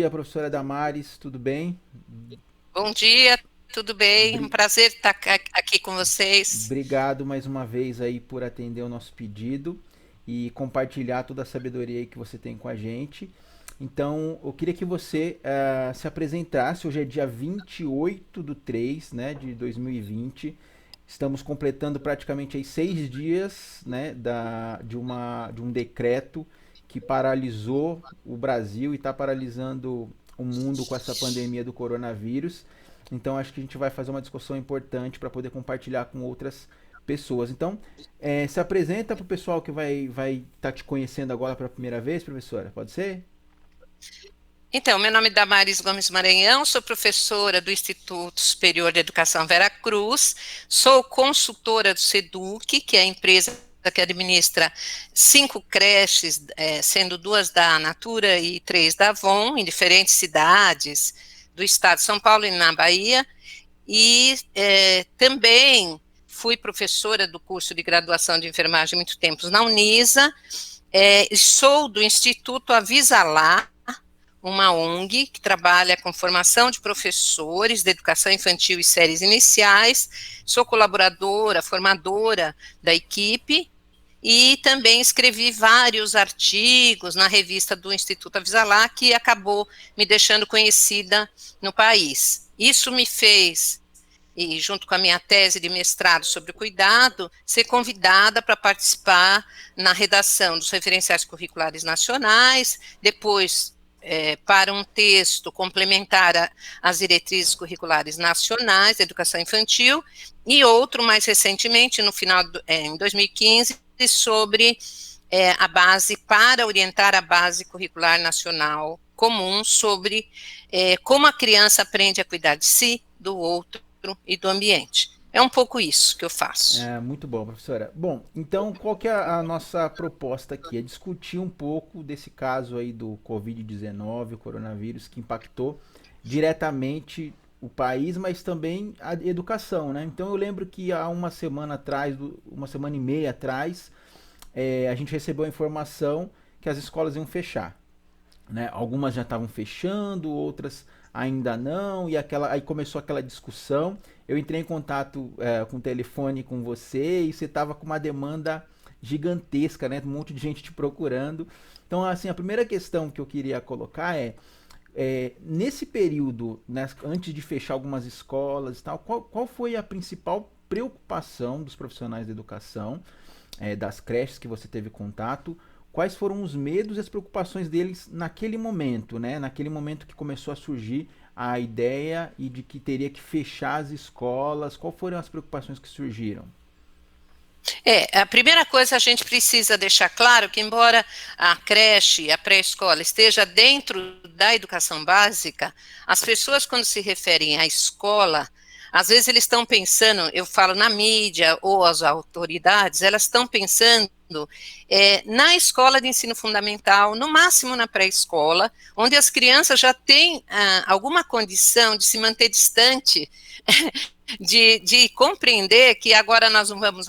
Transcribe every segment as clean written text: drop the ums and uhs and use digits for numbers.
dia, professora Damares, tudo bem? Bom dia, tudo bem? Um Bri- prazer estar aqui com vocês. Obrigado mais uma vez aí por atender o nosso pedido e compartilhar toda a sabedoria aí que você tem com a gente. Então, eu queria que você se apresentasse. Hoje é dia 28 do 3, né, de 2020. Estamos completando praticamente aí 6 dias, né, de um decreto que paralisou o Brasil e está paralisando o mundo com essa pandemia do coronavírus. Então, acho que a gente vai fazer uma discussão importante para poder compartilhar com outras pessoas. Então, se apresenta para o pessoal que vai estar te conhecendo agora pela primeira vez, professora. Pode ser? Então, meu nome é Damaris Gomes Maranhão, sou professora do Instituto Superior de Educação Vera Cruz, sou consultora do SEDUC, que é a empresa que administra 5 creches, sendo 2 da Natura e 3 da Avon, em diferentes cidades do estado de São Paulo e na Bahia, e também fui professora do curso de graduação de enfermagem há muito tempo na Unisa. Sou do Instituto Avisalá, uma ONG que trabalha com formação de professores de educação infantil e séries iniciais. Sou colaboradora, formadora da equipe e também escrevi vários artigos na revista do Instituto Avisalá, que acabou me deixando conhecida no país. Isso me fez, e junto com a minha tese de mestrado sobre o cuidado, ser convidada para participar na redação dos referenciais curriculares nacionais, depois para um texto complementar às diretrizes curriculares nacionais de educação infantil, e outro mais recentemente, no final em 2015, sobre a base, para orientar a base curricular nacional comum sobre como a criança aprende a cuidar de si, do outro e do ambiente. É um pouco isso que eu faço. Muito bom, professora. Bom, então qual que é a nossa proposta aqui? É discutir um pouco desse caso aí do Covid-19, o coronavírus, que impactou diretamente o país, mas também a educação, né? Então eu lembro que há uma semana atrás, uma semana e meia atrás, a gente recebeu a informação que as escolas iam fechar, né? Algumas já estavam fechando, outras ainda não, e aí começou aquela discussão. Eu entrei em contato com o telefone com você e você estava com uma demanda gigantesca, né? Um monte de gente te procurando. Então, assim, a primeira questão que eu queria colocar nesse período, né, antes de fechar algumas escolas e tal, qual foi a principal preocupação dos profissionais da educação, das creches que você teve contato? Quais foram os medos e as preocupações deles naquele momento, né? Naquele momento que começou a surgir a ideia e de que teria que fechar as escolas, quais foram as preocupações que surgiram? A primeira coisa a gente precisa deixar claro que, embora a creche, a pré-escola esteja dentro da educação básica, as pessoas, quando se referem à escola, às vezes eles estão pensando, eu falo na mídia ou as autoridades, elas estão pensando na escola de ensino fundamental, no máximo na pré-escola, onde as crianças já têm alguma condição de se manter distante de compreender que agora nós não vamos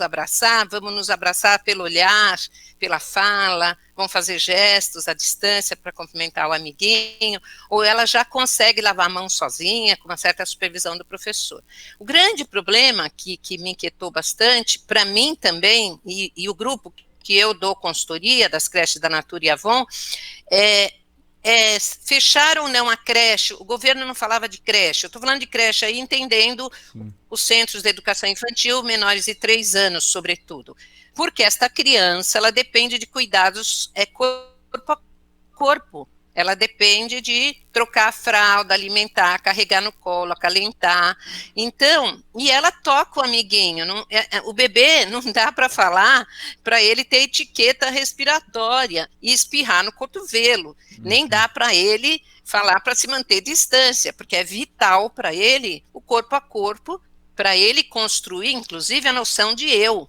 nos abraçar pelo olhar, pela fala, vão fazer gestos à distância para cumprimentar o amiguinho, ou ela já consegue lavar a mão sozinha, com uma certa supervisão do professor. O grande problema que me inquietou bastante, para mim também, e o grupo que eu dou consultoria das creches da Natura e Avon, é, fecharam ou não a creche, o governo não falava de creche, eu estou falando de creche aí entendendo Sim. os centros de educação infantil, menores de 3 anos, sobretudo, porque esta criança, ela depende de cuidados corpo a corpo, ela depende de trocar a fralda, alimentar, carregar no colo, acalentar, então, e ela toca o amiguinho, o bebê não dá para falar, para ele ter etiqueta respiratória e espirrar no cotovelo, nem Uhum. dá para ele falar para se manter distância, porque é vital para ele o corpo a corpo, para ele construir, inclusive, a noção de eu.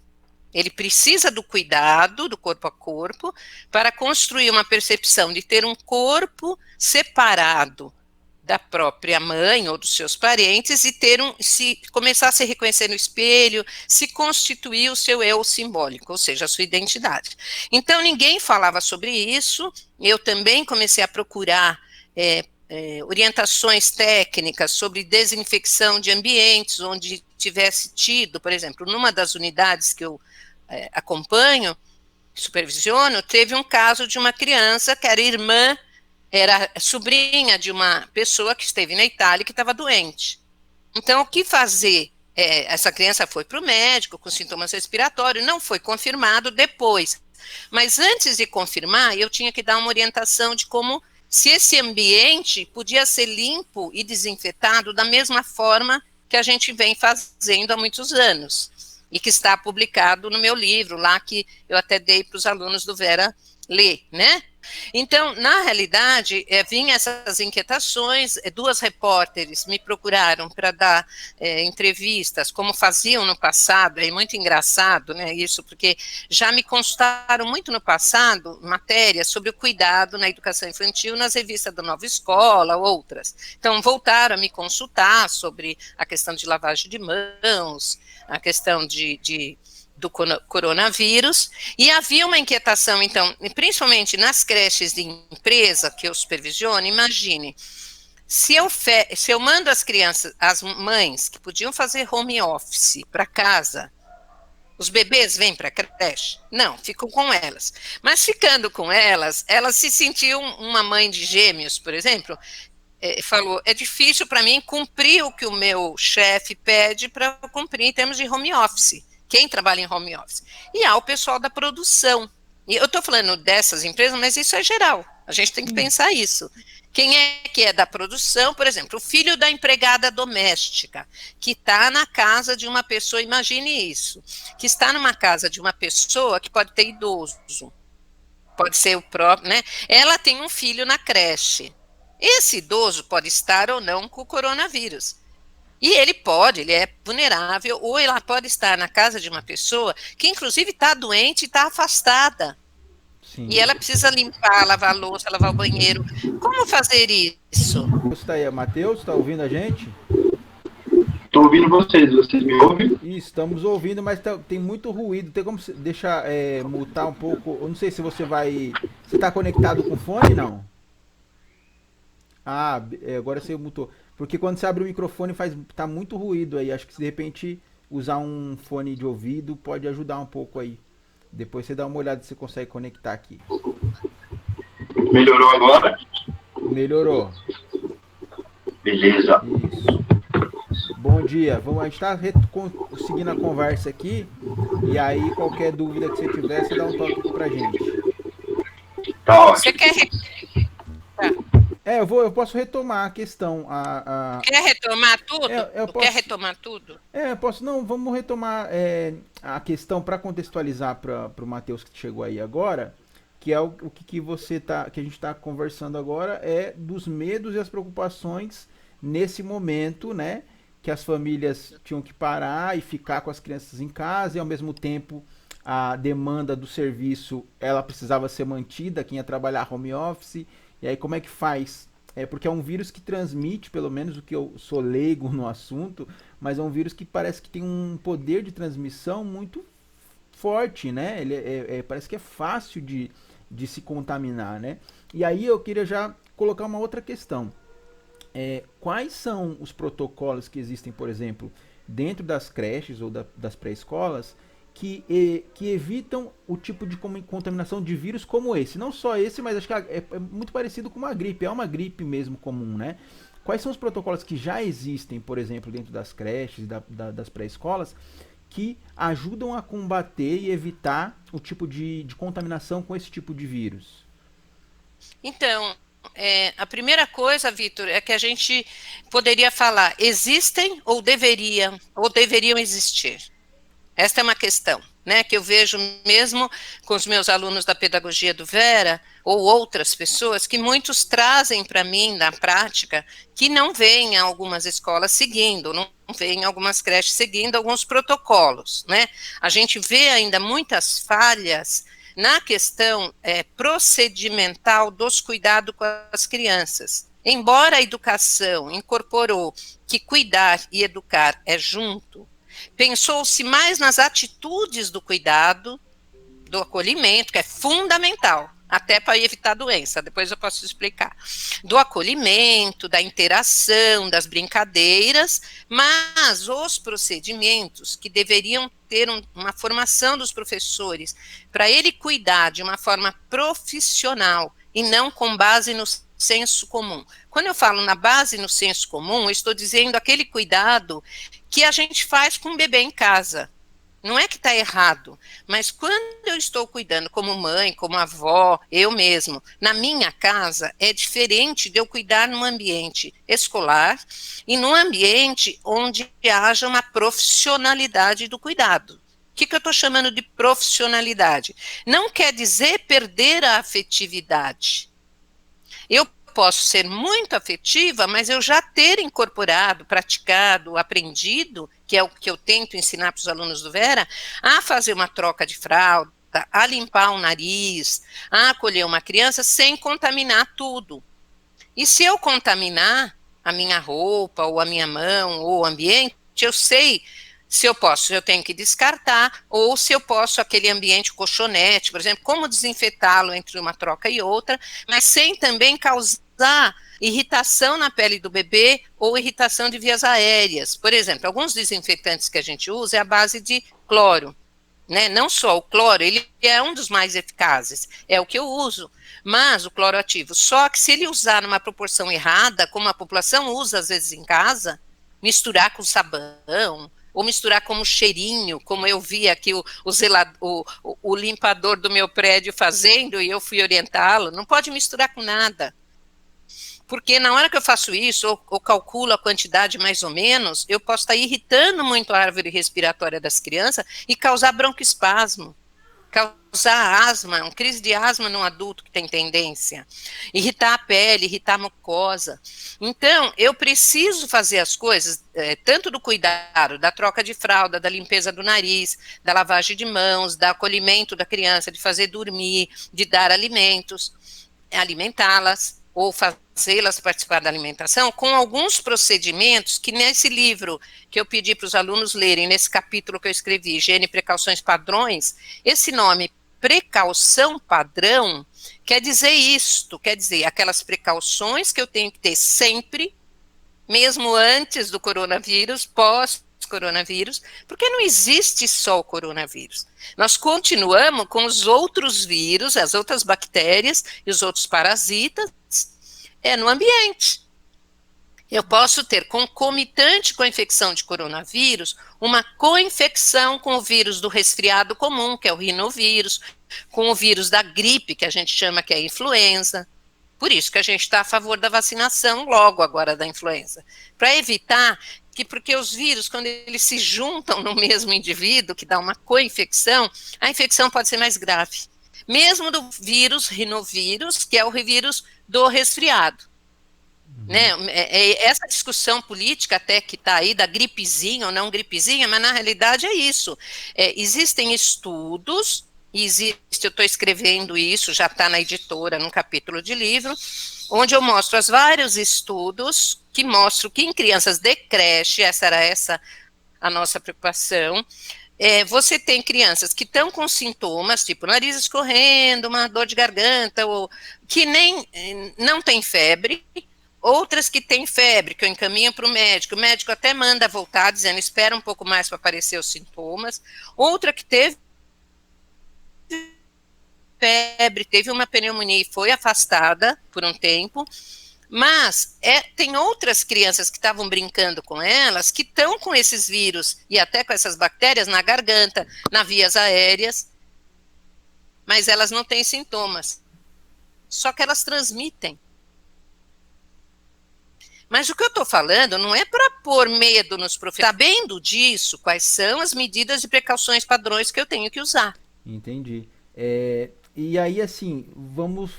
Ele precisa do cuidado do corpo a corpo para construir uma percepção de ter um corpo separado da própria mãe ou dos seus parentes e começar a se reconhecer no espelho, se constituir o seu eu simbólico, ou seja, a sua identidade. Então ninguém falava sobre isso. Eu também comecei a procurar orientações técnicas sobre desinfecção de ambientes onde tivesse tido, por exemplo, numa das unidades que eu acompanho, supervisiono, teve um caso de uma criança que era sobrinha de uma pessoa que esteve na Itália e que estava doente. Então, o que fazer? Essa criança foi para o médico com sintomas respiratórios, não foi confirmado depois. Mas antes de confirmar, eu tinha que dar uma orientação de como, se esse ambiente podia ser limpo e desinfetado da mesma forma que a gente vem fazendo há muitos anos, e que está publicado no meu livro, lá que eu até dei para os alunos do Vera ler, né? Então, na realidade, vinham essas inquietações, duas repórteres me procuraram para dar entrevistas, como faziam no passado, é muito engraçado, né, isso, porque já me consultaram muito no passado matérias sobre o cuidado na educação infantil nas revistas da Nova Escola, outras. Então, voltaram a me consultar sobre a questão de lavagem de mãos, a questão do coronavírus, e havia uma inquietação, então, principalmente nas creches de empresa que eu supervisiono. Imagine, se eu mando as crianças, as mães que podiam fazer home office para casa, os bebês vêm para a creche? Não, ficam com elas. Mas ficando com elas se sentiam uma mãe de gêmeos, por exemplo, falou, é difícil para mim cumprir o que o meu chefe pede para cumprir em termos de home office. Quem trabalha em home office? E há o pessoal da produção. E eu estou falando dessas empresas, mas isso é geral. A gente tem que pensar isso. Quem é que é da produção? Por exemplo, o filho da empregada doméstica, que está na casa de uma pessoa, imagine isso, que está numa casa de uma pessoa que pode ter idoso, pode ser o próprio, né? Ela tem um filho na creche. Esse idoso pode estar ou não com o coronavírus. E ele é vulnerável, ou ela pode estar na casa de uma pessoa que, inclusive, está doente e está afastada. Sim. E ela precisa limpar, lavar a louça, lavar o banheiro. Como fazer isso? Está aí, Matheus, está ouvindo a gente? Estou ouvindo vocês me ouvem? Estamos ouvindo, mas tem muito ruído. Tem como deixar mutar um pouco? Eu não sei se você vai... Você está conectado com o fone, não? Ah, agora você mutou. Porque quando você abre o microfone tá muito ruído aí. Acho que se de repente usar um fone de ouvido pode ajudar um pouco aí. Depois você dá uma olhada se você consegue conectar aqui. Melhorou agora? Melhorou. Beleza. Isso. Bom dia. A gente está seguindo a conversa aqui. E aí qualquer dúvida que você tiver, você dá um toque pra gente. Tá ótimo. Você quer... eu posso retomar a questão. Quer retomar tudo? Quer retomar tudo? Eu posso. Não, vamos retomar a questão para contextualizar para o Matheus que chegou aí agora, que é o que a gente está conversando agora, é dos medos e as preocupações nesse momento, né? Que as famílias tinham que parar e ficar com as crianças em casa, e ao mesmo tempo a demanda do serviço ela precisava ser mantida, quem ia trabalhar home office. E aí como é que faz? Porque é um vírus que transmite, pelo menos o que eu sou leigo no assunto, mas é um vírus que parece que tem um poder de transmissão muito forte, né? Ele parece que é fácil de se contaminar, né? E aí eu queria já colocar uma outra questão. Quais são os protocolos que existem, por exemplo, dentro das creches ou das pré-escolas, que evitam o tipo de contaminação de vírus como esse? Não só esse, mas acho que é muito parecido com uma gripe. É uma gripe mesmo comum, né? Quais são os protocolos que já existem, por exemplo, dentro das creches, das pré-escolas, que ajudam a combater e evitar o tipo de contaminação com esse tipo de vírus? Então, a primeira coisa, Vitor, é que a gente poderia falar, existem ou deveriam existir? Esta é uma questão, né, que eu vejo mesmo com os meus alunos da pedagogia do Vera, ou outras pessoas, que muitos trazem para mim, na prática, que não veem algumas escolas seguindo, não veem algumas creches seguindo alguns protocolos, né. A gente vê ainda muitas falhas na questão procedimental dos cuidados com as crianças. Embora a educação incorporou que cuidar e educar é junto, pensou-se mais nas atitudes do cuidado, do acolhimento, que é fundamental, até para evitar doença, depois eu posso explicar. Do acolhimento, da interação, das brincadeiras, mas os procedimentos que deveriam ter uma formação dos professores, para ele cuidar de uma forma profissional e não com base no senso comum. Quando eu falo na base no senso comum, eu estou dizendo aquele cuidado que a gente faz com o bebê em casa. Não é que está errado, mas quando eu estou cuidando como mãe, como avó, eu mesmo, na minha casa, é diferente de eu cuidar num ambiente escolar e num ambiente onde haja uma profissionalidade do cuidado. O que eu estou chamando de profissionalidade? Não quer dizer perder a afetividade. Eu posso ser muito afetiva, mas eu já ter incorporado, praticado, aprendido, que é o que eu tento ensinar para os alunos do Vera, a fazer uma troca de fralda, a limpar o nariz, a acolher uma criança sem contaminar tudo. E se eu contaminar a minha roupa, ou a minha mão, ou o ambiente, eu sei se eu posso, eu tenho que descartar, ou se eu posso, aquele ambiente colchonete, por exemplo, como desinfetá-lo entre uma troca e outra, mas sem também causar irritação na pele do bebê ou irritação de vias aéreas. Por exemplo, alguns desinfetantes que a gente usa é a base de cloro, né? Não só o cloro, ele é um dos mais eficazes, é o que eu uso, mas o cloro ativo, só que se ele usar numa proporção errada, como a população usa às vezes em casa, misturar com sabão, ou misturar como cheirinho, como eu vi aqui o limpador do meu prédio fazendo, e eu fui orientá-lo, não pode misturar com nada. Porque na hora que eu faço isso, ou calculo a quantidade mais ou menos, eu posso estar irritando muito a árvore respiratória das crianças e causar broncoespasmo, causar asma, uma crise de asma num adulto que tem tendência, irritar a pele, irritar a mucosa. Então, eu preciso fazer as coisas, tanto do cuidado, da troca de fralda, da limpeza do nariz, da lavagem de mãos, do acolhimento da criança, de fazer dormir, de dar alimentos, alimentá-las, ou fazê-las participar da alimentação, com alguns procedimentos que nesse livro que eu pedi para os alunos lerem, nesse capítulo que eu escrevi, Higiene, Precauções, Padrões, esse nome, precaução padrão, quer dizer isto, quer dizer aquelas precauções que eu tenho que ter sempre, mesmo antes do coronavírus, pós-coronavírus, porque não existe só o coronavírus. Nós continuamos com os outros vírus, as outras bactérias e os outros parasitas, no ambiente. Eu posso ter, concomitante com a infecção de coronavírus, uma co-infecção com o vírus do resfriado comum, que é o rinovírus, com o vírus da gripe, que a gente chama que é a influenza. Por isso que a gente está a favor da vacinação logo agora da influenza. Para evitar que, porque os vírus, quando eles se juntam no mesmo indivíduo, que dá uma co-infecção, a infecção pode ser mais grave. Mesmo do vírus, rinovírus, que é o vírus do resfriado. Né? Essa discussão política até que está aí da gripezinha ou não gripezinha, mas na realidade é isso. Existem estudos, eu estou escrevendo isso, já está na editora, num capítulo de livro, onde eu mostro os vários estudos que mostram que em crianças de creche, essa era a nossa preocupação, você tem crianças que estão com sintomas, tipo nariz escorrendo, uma dor de garganta, ou que não tem febre, outras que têm febre, que eu encaminho para o médico até manda voltar, dizendo, espera um pouco mais para aparecer os sintomas, outra que teve febre, teve uma pneumonia e foi afastada por um tempo, mas tem outras crianças que estavam brincando com elas, que estão com esses vírus e até com essas bactérias na garganta, nas vias aéreas, mas elas não têm sintomas, só que elas transmitem. Mas o que eu estou falando não é para pôr medo nos professores, sabendo disso, quais são as medidas de precauções padrões que eu tenho que usar. Entendi. E aí, assim, vamos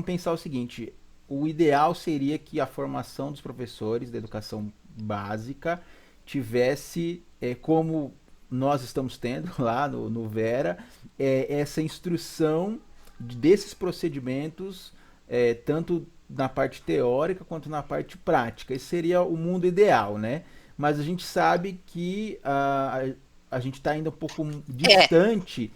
pensar o seguinte, o ideal seria que a formação dos professores da educação básica tivesse, como nós estamos tendo lá no Vera, essa instrução desses procedimentos, tanto na parte teórica quanto na parte prática. Esse seria o mundo ideal, né? Mas a gente sabe que a gente está ainda um pouco distante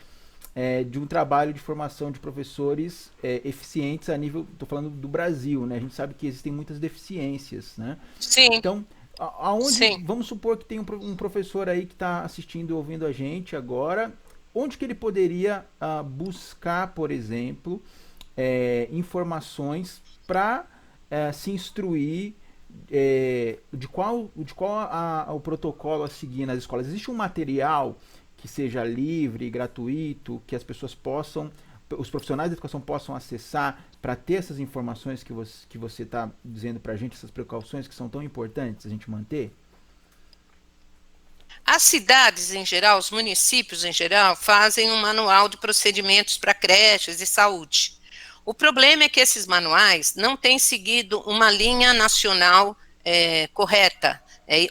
de um trabalho de formação de professores eficientes a nível, estou falando do Brasil, né? A gente sabe que existem muitas deficiências, né? Sim, Então, aonde, sim. vamos supor que tem um professor aí que está assistindo e ouvindo a gente agora, onde que ele poderia buscar, por exemplo, informações para se instruir de qual o protocolo a seguir nas escolas? Existe um material que seja livre, gratuito, que as pessoas possam, os profissionais da educação possam acessar para ter essas informações que você está dizendo para a gente, essas precauções que são tão importantes a gente manter? As cidades em geral, os municípios em geral, fazem um manual de procedimentos para creches e saúde. O problema é que esses manuais não têm seguido uma linha nacional correta,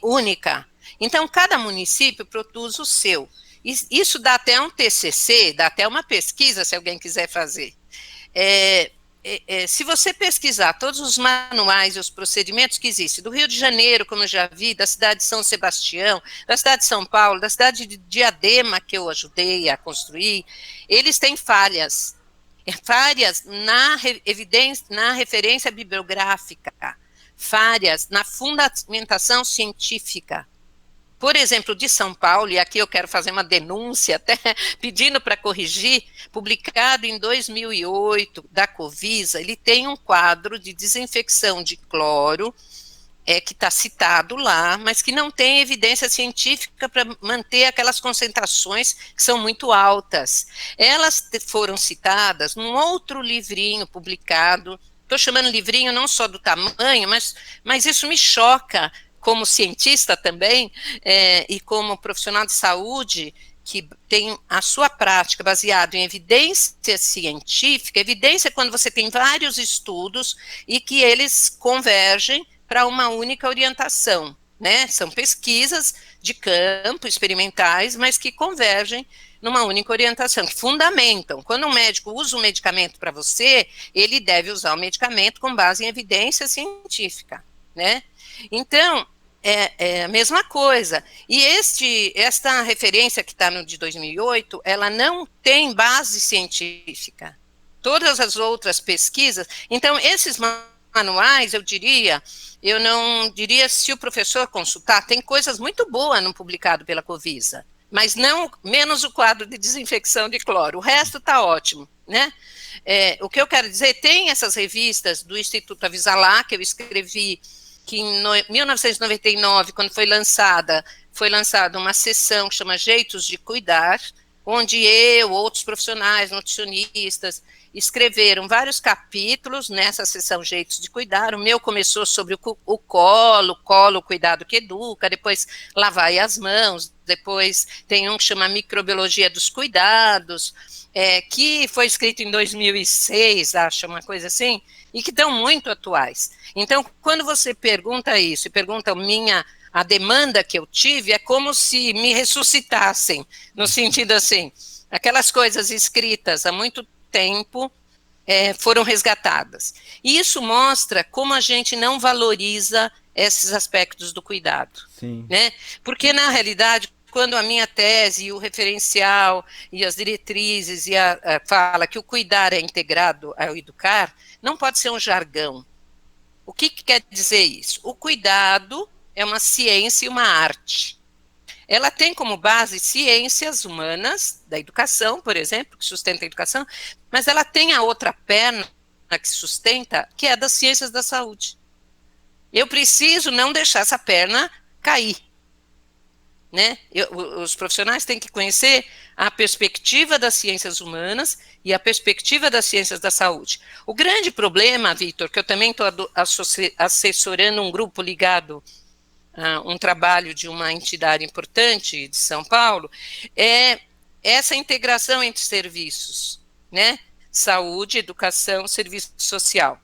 única. Então, cada município produz o seu. Isso dá até um TCC, dá até uma pesquisa, se alguém quiser fazer. Se você pesquisar todos os manuais e os procedimentos que existem, do Rio de Janeiro, como eu já vi, da cidade de São Sebastião, da cidade de São Paulo, da cidade de Diadema, que eu ajudei a construir, eles têm falhas na evidência, na referência bibliográfica, falhas na fundamentação científica. Por exemplo, de São Paulo, e aqui eu quero fazer uma denúncia, até pedindo para corrigir, publicado em 2008, da Covisa, ele tem um quadro de desinfecção de cloro, que está citado lá, mas que não tem evidência científica para manter aquelas concentrações que são muito altas. Elas foram citadas num outro livrinho publicado, estou chamando livrinho não só do tamanho, mas isso me choca, como cientista também, e como profissional de saúde, que tem a sua prática baseada em evidência científica. Evidência é quando você tem vários estudos e que eles convergem para uma única orientação, né? São pesquisas de campo, experimentais, mas que convergem numa única orientação, que fundamentam. Quando um médico usa um medicamento para você, ele deve usar o medicamento com base em evidência científica, né? Então, é a mesma coisa. E esta referência que está no de 2008, ela não tem base científica. Todas as outras pesquisas, então esses manuais, eu não diria, se o professor consultar, tem coisas muito boas no publicado pela Covisa, mas não, menos o quadro de desinfecção de cloro, o resto está ótimo, né? O que eu quero dizer, tem essas revistas do Instituto Avisalá, que eu escrevi, que em 1999, quando foi lançada uma sessão que chama Jeitos de Cuidar, onde outros profissionais, nutricionistas, escreveram vários capítulos nessa sessão Jeitos de Cuidar. O meu começou sobre o colo, cuidado que educa, depois lavar as mãos, depois tem um que chama Microbiologia dos Cuidados, que foi escrito em 2006, acho, uma coisa assim, e que estão muito atuais. Então, quando você pergunta isso, e pergunta a demanda que eu tive, é como se me ressuscitassem, no sentido assim, aquelas coisas escritas há muito tempo foram resgatadas. E isso mostra como a gente não valoriza esses aspectos do cuidado. Sim. Né? Porque, na realidade, quando a minha tese, e o referencial, e as diretrizes, fala que o cuidar é integrado ao educar, não pode ser um jargão. O que quer dizer isso? O cuidado é uma ciência e uma arte. Ela tem como base ciências humanas, da educação, por exemplo, que sustenta a educação, mas ela tem a outra perna que sustenta, que é das ciências da saúde. Eu preciso não deixar essa perna cair. Né? Os profissionais têm que conhecer a perspectiva das ciências humanas e a perspectiva das ciências da saúde. O grande problema, Vitor, que eu também estou assessorando um grupo ligado a um trabalho de uma entidade importante de São Paulo, é essa integração entre serviços, né? Saúde, educação, serviço social.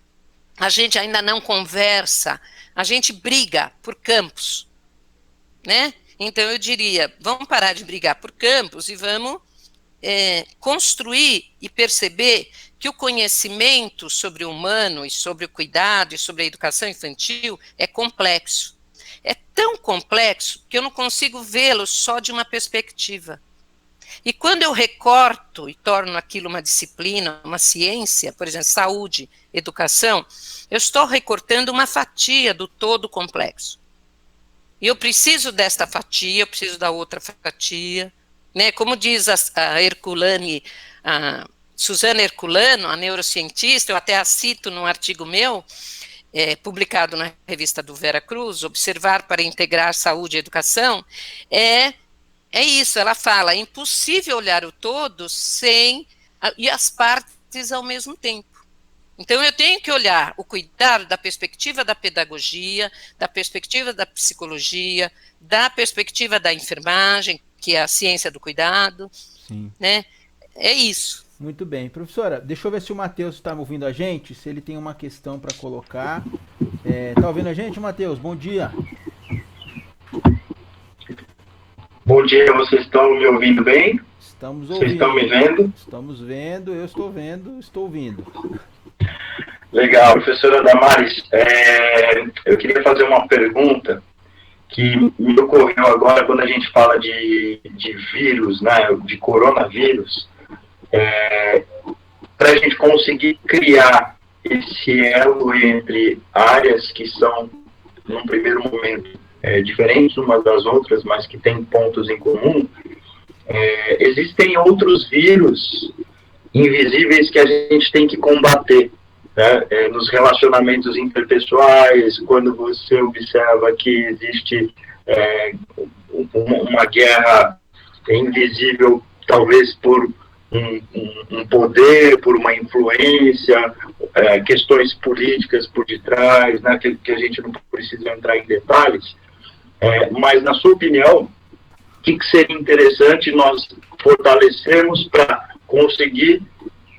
A gente ainda não conversa, a gente briga por campos, né? Então, eu diria, vamos parar de brigar por campos e vamos construir e perceber que o conhecimento sobre o humano e sobre o cuidado e sobre a educação infantil é complexo. É tão complexo que eu não consigo vê-lo só de uma perspectiva. E quando eu recorto e torno aquilo uma disciplina, uma ciência, por exemplo, saúde, educação, eu estou recortando uma fatia do todo complexo. E eu preciso desta fatia, eu preciso da outra fatia, né? Como diz a Herculani, a Suzana Herculano, a neurocientista, eu até a cito num artigo meu, publicado na revista do Vera Cruz, Observar para Integrar Saúde e Educação, é isso, ela fala, é impossível olhar o todo e as partes ao mesmo tempo. Então, eu tenho que olhar o cuidado da perspectiva da pedagogia, da perspectiva da psicologia, da perspectiva da enfermagem, que é a ciência do cuidado, Sim. Né? É isso. Muito bem. Professora, deixa eu ver se o Matheus está ouvindo a gente, se ele tem uma questão para colocar. Tá ouvindo a gente, Matheus? Bom dia. Bom dia, vocês estão me ouvindo bem? Estamos ouvindo. Vocês estão me vendo? Estamos vendo, eu estou vendo, estou ouvindo. Legal, professora Damares, eu queria fazer uma pergunta que me ocorreu agora quando a gente fala de vírus, né, de coronavírus, para a gente conseguir criar esse elo entre áreas que são, num primeiro momento, diferentes umas das outras, mas que têm pontos em comum, existem outros vírus invisíveis que a gente tem que combater. Né, nos relacionamentos interpessoais, quando você observa que existe uma guerra invisível, talvez por um poder, por uma influência, questões políticas por detrás, né, que a gente não precisa entrar em detalhes, mas, na sua opinião, o que seria interessante nós fortalecermos para conseguir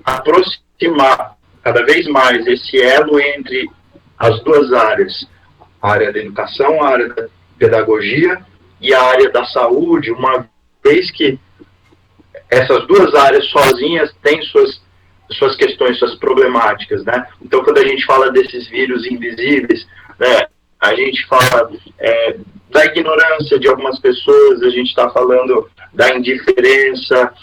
aproximar cada vez mais esse elo entre as duas áreas, a área da educação, a área da pedagogia e a área da saúde, uma vez que essas duas áreas sozinhas têm suas questões, suas problemáticas, né? Então, quando a gente fala desses vírus invisíveis, né, a gente fala da ignorância de algumas pessoas, a gente está falando da indiferença,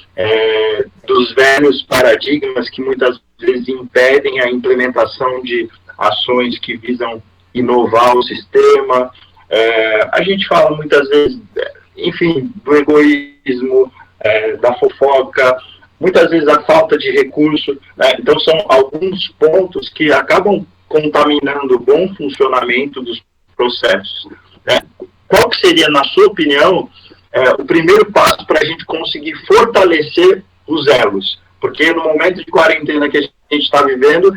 dos velhos paradigmas que muitas vezes impedem a implementação de ações que visam inovar o sistema. A gente fala muitas vezes, enfim, do egoísmo, da fofoca, muitas vezes a falta de recurso, né? Então são alguns pontos que acabam contaminando o bom funcionamento dos processos, né? Qual que seria, na sua opinião, o primeiro passo para a gente conseguir fortalecer os elos? Porque no momento de quarentena que a gente está vivendo,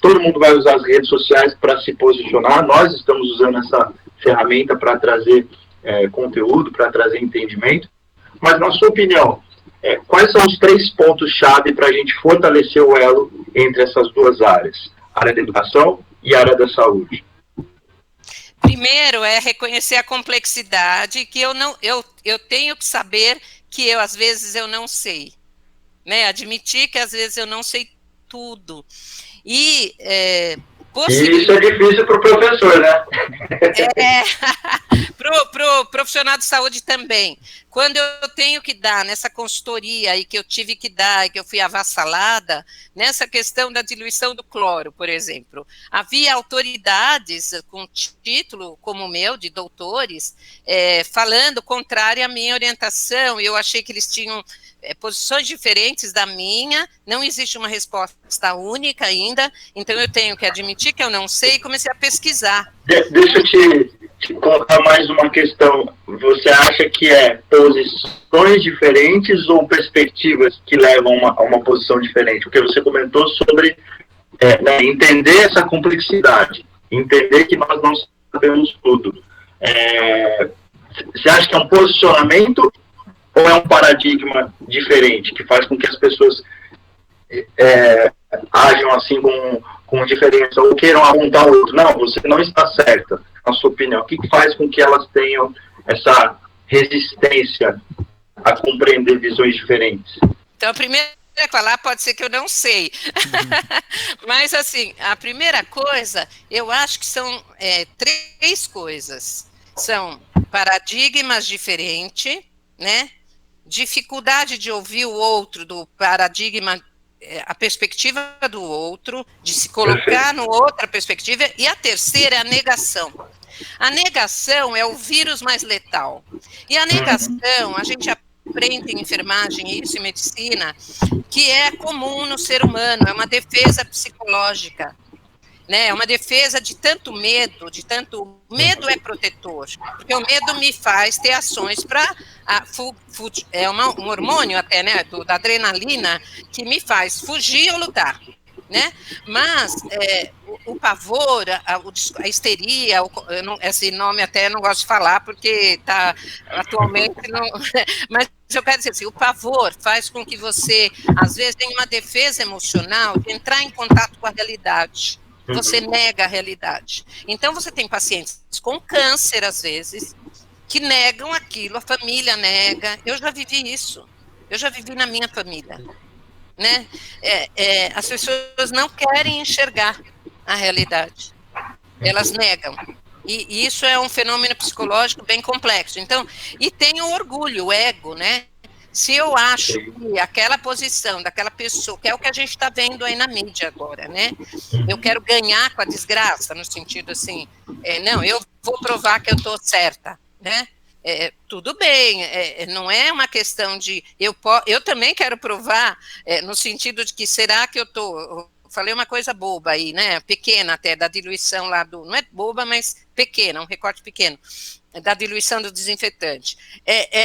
todo mundo vai usar as redes sociais para se posicionar, nós estamos usando essa ferramenta para trazer conteúdo, para trazer entendimento, mas, na sua opinião, quais são os 3 pontos-chave para a gente fortalecer o elo entre essas duas áreas, a área da educação e a área da saúde? Primeiro é reconhecer a complexidade, que eu tenho que saber que às vezes eu não sei, né? Admitir que às vezes eu não sei tudo. E isso é difícil para o professor, né? Para o profissional de saúde também. Quando eu tenho que dar nessa consultoria e que eu tive que dar e que eu fui avassalada, nessa questão da diluição do cloro, por exemplo, havia autoridades com título como o meu, de doutores, falando contrário à minha orientação, e eu achei que eles tinham posições diferentes da minha, não existe uma resposta única ainda, então eu tenho que admitir que eu não sei e comecei a pesquisar. Deixa eu te colocar mais uma questão. Você acha que posições diferentes ou perspectivas que levam a uma posição diferente? Porque você comentou sobre entender essa complexidade, entender que nós não sabemos tudo. Você acha que é um posicionamento ou é um paradigma diferente, que faz com que as pessoas ajam assim com diferença, ou queiram apontar o outro? Não, você não está certa, na sua opinião. O que faz com que elas tenham essa resistência a compreender visões diferentes? Então, a primeira falar pode ser que eu não sei. Mas, assim, a primeira coisa, eu acho que são 3 coisas. São paradigmas diferentes, né? dificuldade de ouvir o outro, do paradigma, a perspectiva do outro, de se colocar no outra perspectiva, e a terceira é a negação. A negação é o vírus mais letal. E a negação, a gente aprende em enfermagem, isso em medicina, que é comum no ser humano, é uma defesa psicológica. Né, é uma defesa de tanto medo, medo é protetor, porque o medo me faz ter ações para, é um hormônio até, né, da adrenalina, que me faz fugir ou lutar, né, mas o pavor, a histeria, esse nome até não gosto de falar, porque está atualmente, não, mas eu quero dizer assim, o pavor faz com que você, às vezes, tenha uma defesa emocional de entrar em contato com a realidade. Você nega a realidade. Então, você tem pacientes com câncer, às vezes, que negam aquilo, a família nega. Eu já vivi isso. Eu já vivi na minha família. Né? As pessoas não querem enxergar a realidade. Elas negam. E isso é um fenômeno psicológico bem complexo. Então, e tem o orgulho, o ego, né? Se eu acho que aquela posição daquela pessoa, que é o que a gente está vendo aí na mídia agora, né? Eu quero ganhar com a desgraça, no sentido assim, não, eu vou provar que eu estou certa, né? Tudo bem, não é uma questão de... Eu também quero provar, no sentido de que será que eu estou... Falei uma coisa boba aí, né? Pequena até, da diluição lá do... Não é boba, mas pequena, um recorte pequeno. Da diluição do desinfetante.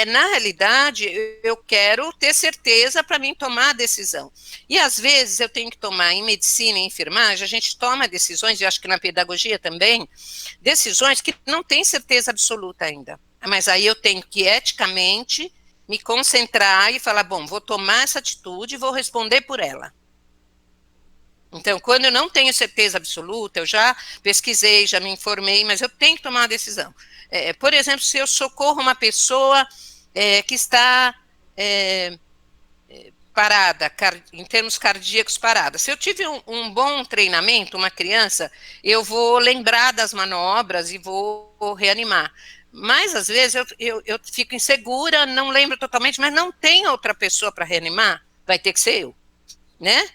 Na realidade, eu quero ter certeza para mim tomar a decisão. E, às vezes, eu tenho que tomar, em medicina e enfermagem, a gente toma decisões, e acho que na pedagogia também, decisões que não tem certeza absoluta ainda. Mas aí eu tenho que, eticamente, me concentrar e falar, bom, vou tomar essa atitude e vou responder por ela. Então, quando eu não tenho certeza absoluta, eu já pesquisei, já me informei, mas eu tenho que tomar uma decisão. Por exemplo, se eu socorro uma pessoa que está parada, em termos cardíacos parada. Se eu tive um bom treinamento, uma criança, eu vou lembrar das manobras e vou reanimar. Mas, às vezes, eu fico insegura, não lembro totalmente, mas não tem outra pessoa para reanimar, vai ter que ser eu. Né?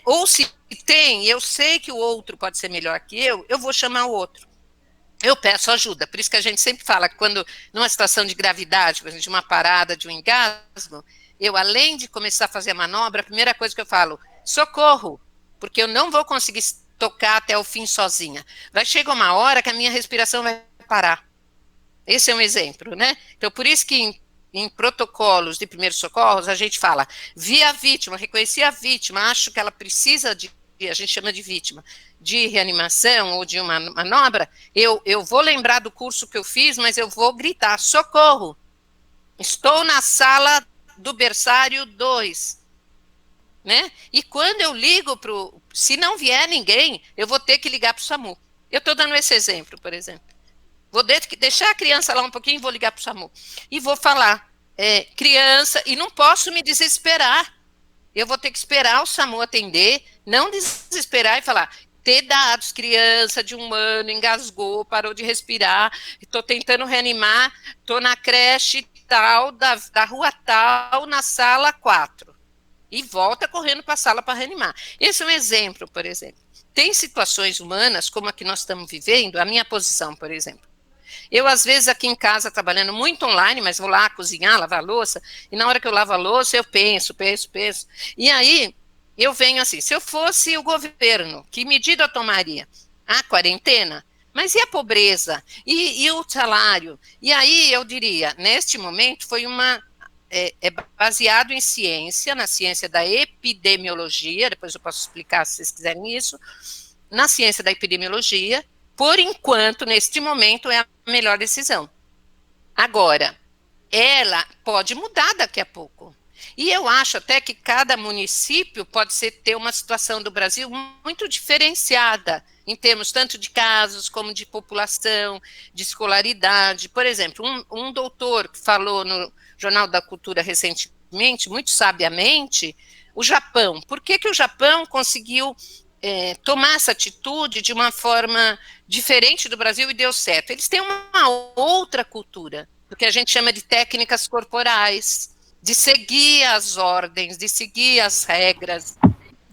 Ou se tem, eu sei que o outro pode ser melhor que eu vou chamar o outro. Eu peço ajuda, por isso que a gente sempre fala que quando, numa situação de gravidade, por exemplo, de uma parada, de um engasgo, eu, além de começar a fazer a manobra, a primeira coisa que eu falo, socorro, porque eu não vou conseguir tocar até o fim sozinha. Vai chegar uma hora que a minha respiração vai parar. Esse é um exemplo, né? Então, por isso que em protocolos de primeiros socorros, a gente fala, vi a vítima, reconheci a vítima, acho que ela precisa de, a gente chama de vítima, de reanimação ou de uma manobra, eu vou lembrar do curso que eu fiz, mas eu vou gritar, socorro, estou na sala do berçário 2, né? E quando eu ligo se não vier ninguém, eu vou ter que ligar para o SAMU. Eu estou dando esse exemplo, por exemplo. Vou deixar a criança lá um pouquinho e vou ligar para o SAMU. E vou falar, criança, e não posso me desesperar. Eu vou ter que esperar o SAMU atender, não desesperar e falar, ter dados, criança de 1 ano, engasgou, parou de respirar, estou tentando reanimar, estou na creche tal, da rua tal, na sala 4. E volta correndo para a sala para reanimar. Esse é um exemplo, por exemplo. Tem situações humanas, como a que nós estamos vivendo, a minha posição, por exemplo. Eu, às vezes, aqui em casa, trabalhando muito online, mas vou lá cozinhar, lavar a louça, e na hora que eu lavo a louça, eu penso. E aí, eu venho assim, se eu fosse o governo, que medida eu tomaria? A quarentena? Mas e a pobreza? E o salário? E aí, eu diria, neste momento, foi baseado em ciência, na ciência da epidemiologia, depois eu posso explicar se vocês quiserem isso, na ciência da epidemiologia, por enquanto, neste momento, é a melhor decisão. Agora, ela pode mudar daqui a pouco. E eu acho até que cada município pode ter uma situação do Brasil muito diferenciada, em termos tanto de casos, como de população, de escolaridade. Por exemplo, um doutor que falou no Jornal da Cultura recentemente, muito sabiamente, o Japão. Por que o Japão conseguiu tomar essa atitude de uma forma diferente do Brasil e deu certo? Eles têm uma outra cultura, o que a gente chama de técnicas corporais, de seguir as ordens, de seguir as regras,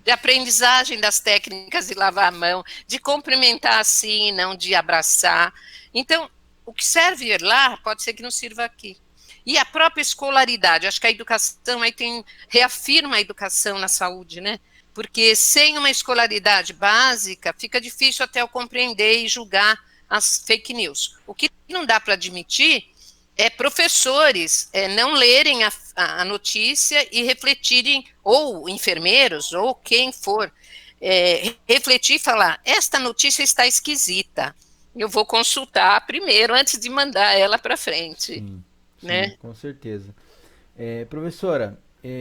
de aprendizagem das técnicas de lavar a mão, de cumprimentar assim, não de abraçar. Então, o que serve lá pode ser que não sirva aqui. E a própria escolaridade, acho que a educação aí reafirma a educação na saúde, né? Porque sem uma escolaridade básica, fica difícil até eu compreender e julgar as fake news. O que não dá para admitir é professores não lerem a notícia e refletirem, ou enfermeiros, ou quem for, refletir e falar, esta notícia está esquisita, eu vou consultar primeiro, antes de mandar ela para frente. Sim, né? com certeza. Professora,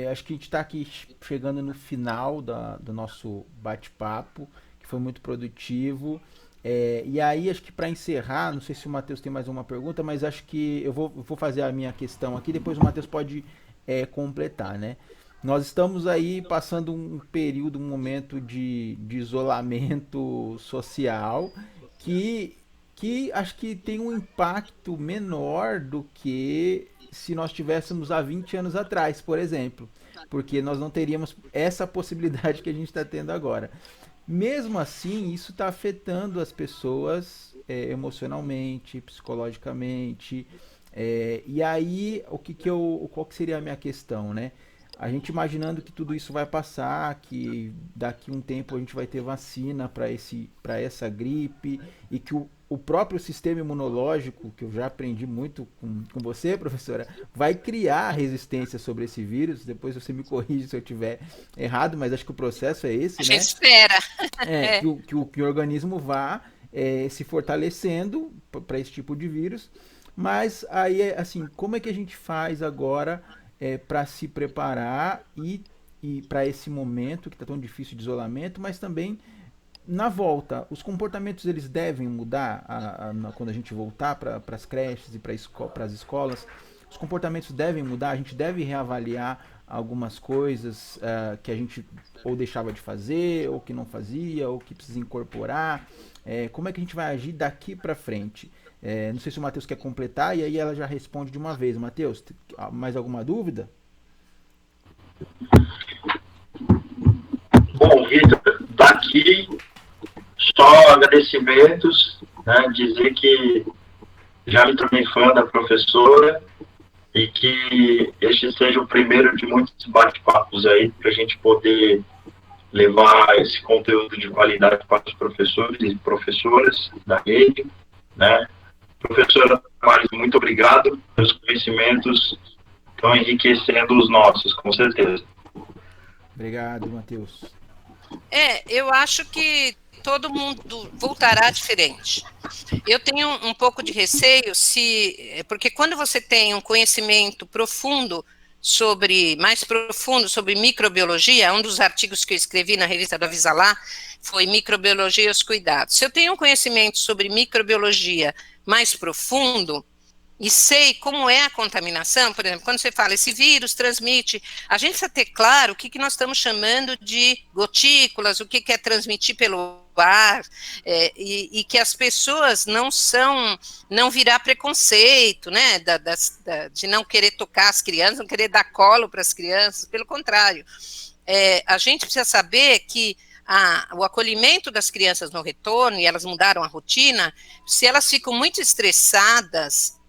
acho que a gente está aqui chegando no final do nosso bate-papo, que foi muito produtivo. E aí, acho que para encerrar, não sei se o Matheus tem mais uma pergunta, mas acho que eu vou fazer a minha questão aqui, depois o Matheus pode completar, né? Nós estamos aí passando um período, um momento de isolamento social que acho que tem um impacto menor do que se nós tivéssemos há 20 anos atrás, por exemplo, porque nós não teríamos essa possibilidade que a gente está tendo agora. Mesmo assim, isso está afetando as pessoas emocionalmente, psicologicamente. E aí, qual que seria a minha questão, né? A gente imaginando que tudo isso vai passar, que daqui a um tempo a gente vai ter vacina para essa gripe e que o próprio sistema imunológico, que eu já aprendi muito com você, professora, vai criar resistência sobre esse vírus. Depois você me corrige se eu estiver errado, mas acho que o processo é esse, A né? gente espera. Que o organismo vá se fortalecendo para esse tipo de vírus. Mas aí, assim, como é que a gente faz agora para se preparar e para esse momento que está tão difícil de isolamento, mas também na volta, os comportamentos eles devem mudar quando a gente voltar para as creches e para as escolas? Os comportamentos devem mudar, a gente deve reavaliar algumas coisas que a gente ou deixava de fazer, ou que não fazia, ou que precisa incorporar. Como é que a gente vai agir daqui para frente? Não sei se o Matheus quer completar, e aí ela já responde de uma vez. Matheus, mais alguma dúvida? Bom, Vitor, daqui só agradecimentos, né, dizer que já me tornei fã da professora e que este seja o primeiro de muitos bate-papos aí para a gente poder levar esse conteúdo de qualidade para os professores e professoras da rede, né? Professora Maris, muito obrigado pelos conhecimentos, estão enriquecendo os nossos, com certeza. Obrigado, Matheus. Eu acho que todo mundo voltará diferente. Eu tenho um pouco de receio porque quando você tem um conhecimento mais profundo sobre microbiologia, um dos artigos que eu escrevi na revista do Avisalá foi Microbiologia e os Cuidados. Se eu tenho um conhecimento sobre microbiologia mais profundo, e sei como é a contaminação, por exemplo, quando você fala esse vírus transmite, a gente precisa ter claro o que nós estamos chamando de gotículas, o que é transmitir pelo ar, e que as pessoas não virar preconceito, né, de não querer tocar as crianças, não querer dar colo para as crianças, pelo contrário. A gente precisa saber que o acolhimento das crianças no retorno, e elas mudaram a rotina, se elas ficam muito estressadas,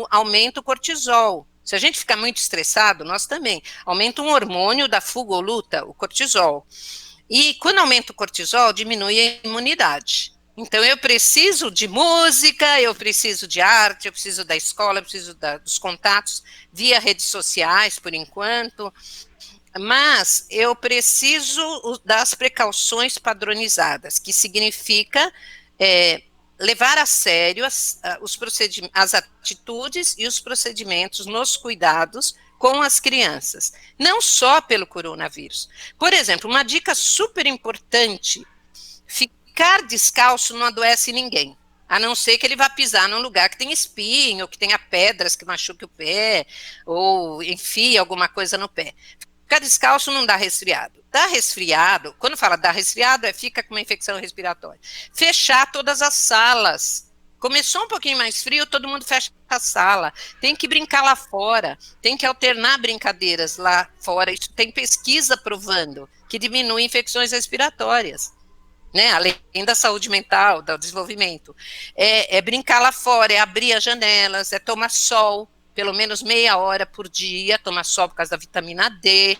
aumenta o cortisol. Se a gente ficar muito estressado, nós também. Aumenta um hormônio da fuga ou luta, o cortisol. E quando aumenta o cortisol, diminui a imunidade. Então eu preciso de música, eu preciso de arte, eu preciso da escola, eu preciso dos contatos via redes sociais, por enquanto. Mas eu preciso das precauções padronizadas, que significa levar a sério as atitudes e os procedimentos nos cuidados com as crianças, não só pelo coronavírus. Por exemplo, uma dica super importante, ficar descalço não adoece ninguém, a não ser que ele vá pisar num lugar que tem espinho, ou que tenha pedras que machuque o pé, ou enfie alguma coisa no pé. Ficar descalço não dá resfriado. Dá resfriado, quando fala dá resfriado, fica com uma infecção respiratória. Fechar todas as salas, Começou um pouquinho mais frio, todo mundo fecha a sala, tem que brincar lá fora, tem que alternar brincadeiras lá fora. Isso tem pesquisa provando que diminui infecções respiratórias, né? Além da saúde mental, do desenvolvimento. É brincar lá fora, é abrir as janelas, é tomar sol, pelo menos meia hora por dia, tomar sol por causa da vitamina D,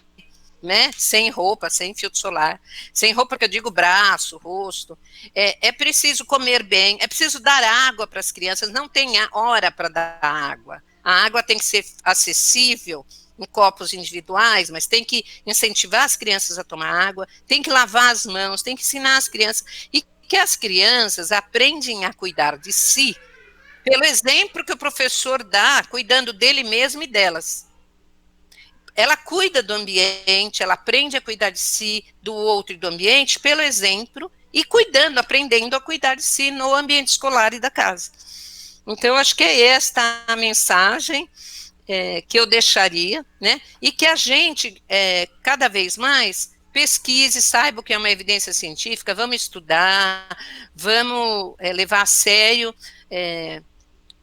né? Sem roupa, sem filtro solar, sem roupa que eu digo braço, rosto. É preciso comer bem, é preciso dar água para as crianças, não tem hora para dar água. A água tem que ser acessível em copos individuais, mas tem que incentivar as crianças a tomar água, tem que lavar as mãos, tem que ensinar as crianças, e que as crianças aprendem a cuidar de si, pelo exemplo que o professor dá, cuidando dele mesmo e delas. Ela cuida do ambiente, ela aprende a cuidar de si, do outro e do ambiente, pelo exemplo, e cuidando, aprendendo a cuidar de si no ambiente escolar e da casa. Então, acho que é esta a mensagem que eu deixaria, né? E que a gente, cada vez mais, pesquise, saiba o que é uma evidência científica, vamos estudar, vamos levar a sério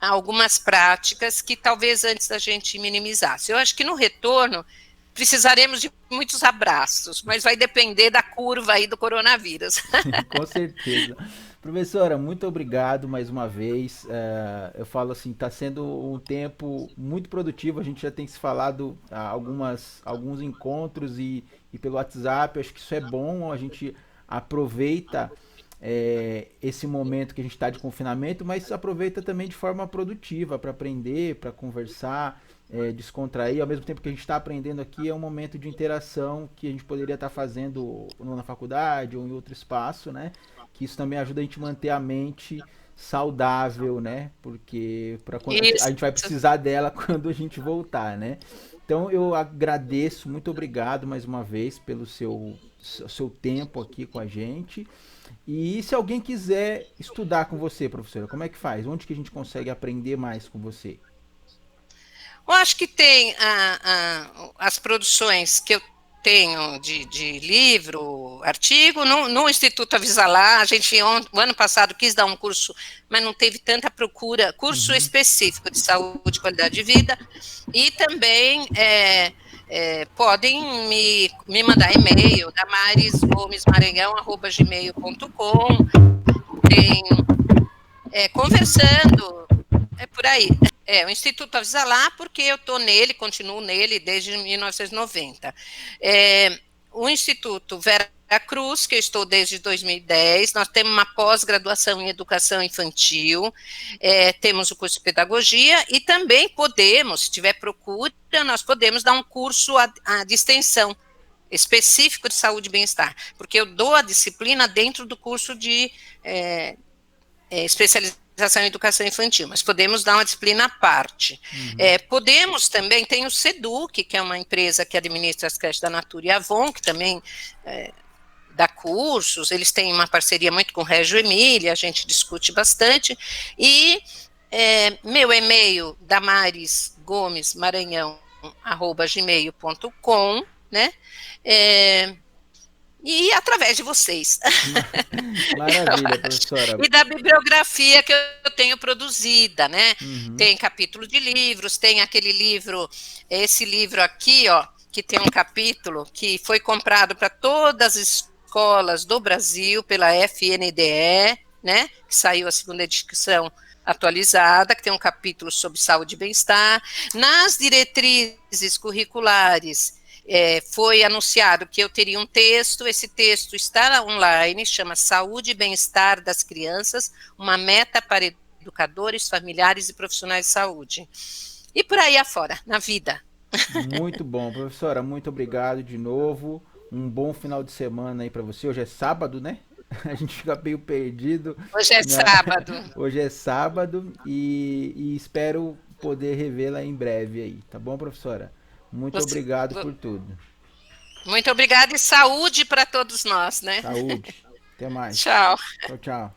algumas práticas que talvez antes a gente minimizasse. Eu acho que no retorno precisaremos de muitos abraços, mas vai depender da curva aí do coronavírus. Com certeza. Professora, muito obrigado mais uma vez. Eu falo assim, está sendo um tempo muito produtivo. A gente já tem se falado alguns encontros e pelo WhatsApp. Acho que isso é bom. A gente aproveita esse momento que a gente está de confinamento, mas aproveita também de forma produtiva para aprender, para conversar, descontrair. Ao mesmo tempo que a gente está aprendendo aqui, é um momento de interação que a gente poderia estar fazendo na faculdade ou em outro espaço, né? Que isso também ajuda a gente a manter a mente saudável, né? Porque a gente vai precisar dela quando a gente voltar, né? Então eu agradeço, muito obrigado mais uma vez pelo seu tempo aqui com a gente. E se alguém quiser estudar com você, professora, como é que faz? Onde que a gente consegue aprender mais com você? Eu acho que tem as produções que eu tenho de livro, artigo, no Instituto Avisalá. A gente, o ano passado, quis dar um curso, mas não teve tanta procura, curso específico de saúde e qualidade de vida, e também podem me mandar e-mail, damarisgomesmaranhão@gmail.com, tem conversando, por aí. O Instituto Avisalá, porque eu estou nele, continuo nele desde 1990. O Instituto Vera Cruz, que eu estou desde 2010, nós temos uma pós-graduação em educação infantil, temos o curso de pedagogia e também podemos, se tiver procura, nós podemos dar um curso de extensão específico de saúde e bem-estar, porque eu dou a disciplina dentro do curso de especialização em educação infantil, mas podemos dar uma disciplina à parte. Podemos também, tem o SEDUC, que é uma empresa que administra as creches da Natura e Avon, que também dá cursos, eles têm uma parceria muito com o Régio Emília, a gente discute bastante, e meu e-mail, damarisgomesmaranhão@gmail.com, né, e através de vocês. Maravilha, professora. E da bibliografia que eu tenho produzida, né? Tem capítulo de livros, tem aquele livro, esse livro aqui, ó, que tem um capítulo que foi comprado para todas as escolas do Brasil pela FNDE, né? Que saiu a segunda edição atualizada, que tem um capítulo sobre saúde e bem-estar. Nas diretrizes curriculares, foi anunciado que eu teria um texto, esse texto está online, chama Saúde e Bem-Estar das Crianças, uma meta para educadores, familiares e profissionais de saúde. E por aí afora, na vida. Muito bom, professora, muito obrigado de novo, um bom final de semana aí para você. Hoje é sábado, né? A gente fica meio perdido. Hoje é sábado. Hoje é sábado e espero poder revê-la em breve aí, tá bom, professora? Muito obrigado por tudo. Muito obrigada e saúde para todos nós, né? Saúde. Até mais. Tchau. Tchau, tchau.